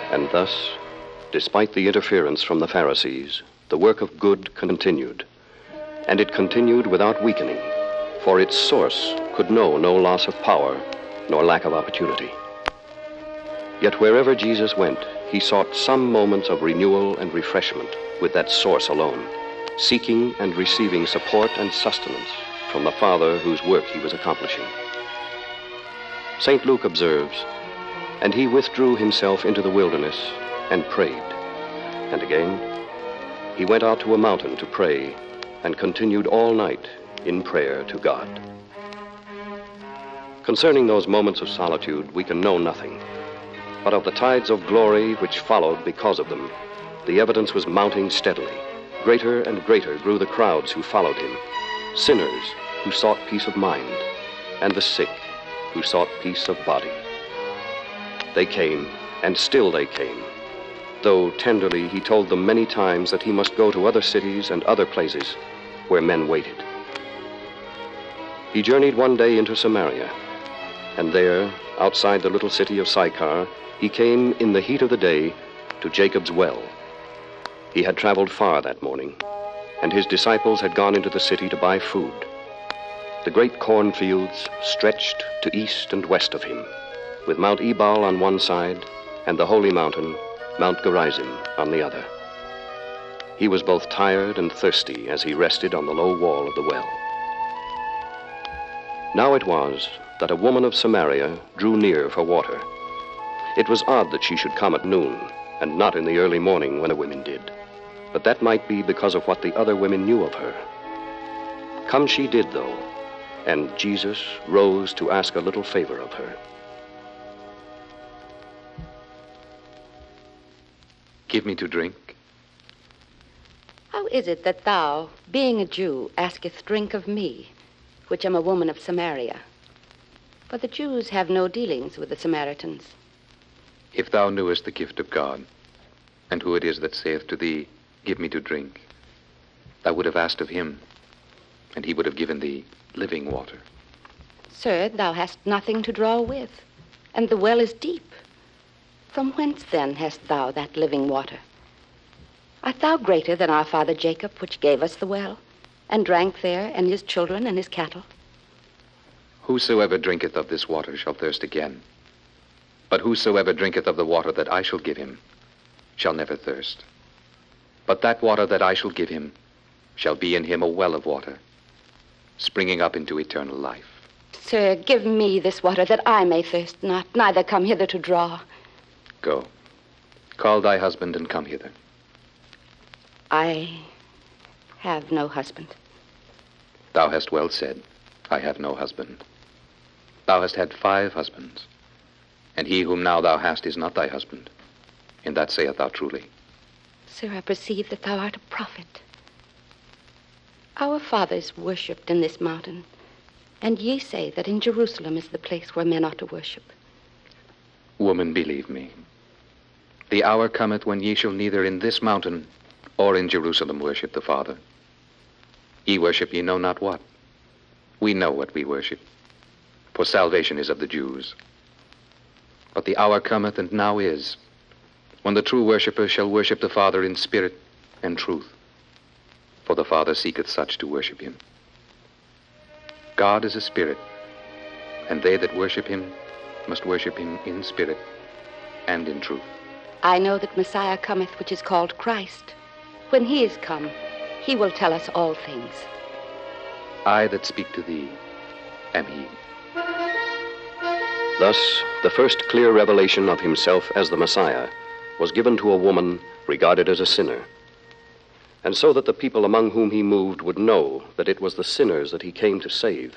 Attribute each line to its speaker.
Speaker 1: And thus, despite the interference from the Pharisees, the work of good continued. And it continued without weakening, for its source could know no loss of power nor lack of opportunity. Yet wherever Jesus went, he sought some moments of renewal and refreshment with that source alone, seeking and receiving support and sustenance from the Father whose work he was accomplishing. St. Luke observes, "And he withdrew himself into the wilderness and prayed." And again, he went out to a mountain to pray and continued all night in prayer to God. Concerning those moments of solitude, we can know nothing. But of the tides of glory which followed because of them, the evidence was mounting steadily. Greater and greater grew the crowds who followed him, sinners who sought peace of mind, and the sick who sought peace of body. They came, and still they came, though tenderly he told them many times that he must go to other cities and other places where men waited. He journeyed one day into Samaria, and there, outside the little city of Sychar, he came in the heat of the day to Jacob's well. He had traveled far that morning, and his disciples had gone into the city to buy food. The great cornfields stretched to east and west of him, with Mount Ebal on one side and the holy mountain, Mount Gerizim, on the other. He was both tired and thirsty as he rested on the low wall of the well. Now it was that a woman of Samaria drew near for water. It was odd that she should come at noon and not in the early morning when the women did, but that might be because of what the other women knew of her. Come she did, though, and Jesus rose to ask a little favor of her.
Speaker 2: "Give me to drink."
Speaker 3: "How is it that thou, being a Jew, askest drink of me, which am a woman of Samaria? For the Jews have no dealings with the Samaritans."
Speaker 2: "If thou knewest the gift of God, and who it is that saith to thee, 'Give me to drink,' thou would have asked of him, and he would have given thee living water."
Speaker 3: "Sir, thou hast nothing to draw with, and the well is deep. From whence then hast thou that living water? Art thou greater than our father Jacob, which gave us the well, and drank there, and his children and his cattle?"
Speaker 2: "Whosoever drinketh of this water shall thirst again. But whosoever drinketh of the water that I shall give him shall never thirst. But that water that I shall give him shall be in him a well of water, springing up into eternal life."
Speaker 3: "Sir, give me this water that I may thirst not, neither come hither to draw."
Speaker 2: "Go, call thy husband and come hither."
Speaker 3: "I have no husband."
Speaker 2: "Thou hast well said, I have no husband. Thou hast had 5 husbands, and he whom now thou hast is not thy husband. In that sayest thou truly."
Speaker 3: "Sir, I perceive that thou art a prophet. Our fathers worshipped in this mountain, and ye say that in Jerusalem is the place where men ought to worship."
Speaker 2: "Woman, believe me, the hour cometh when ye shall neither in this mountain or in Jerusalem worship the Father. Ye worship ye know not what. We know what we worship, for salvation is of the Jews. But the hour cometh, and now is, when the true worshippers shall worship the Father in spirit and truth, for the Father seeketh such to worship him. God is a spirit, and they that worship him must worship him in spirit and in truth."
Speaker 3: "I know that Messiah cometh, which is called Christ. When he is come, he will tell us all things."
Speaker 2: "I that speak to thee am he."
Speaker 1: Thus, the first clear revelation of himself as the Messiah was given to a woman regarded as a sinner, and so that the people among whom he moved would know that it was the sinners that he came to save.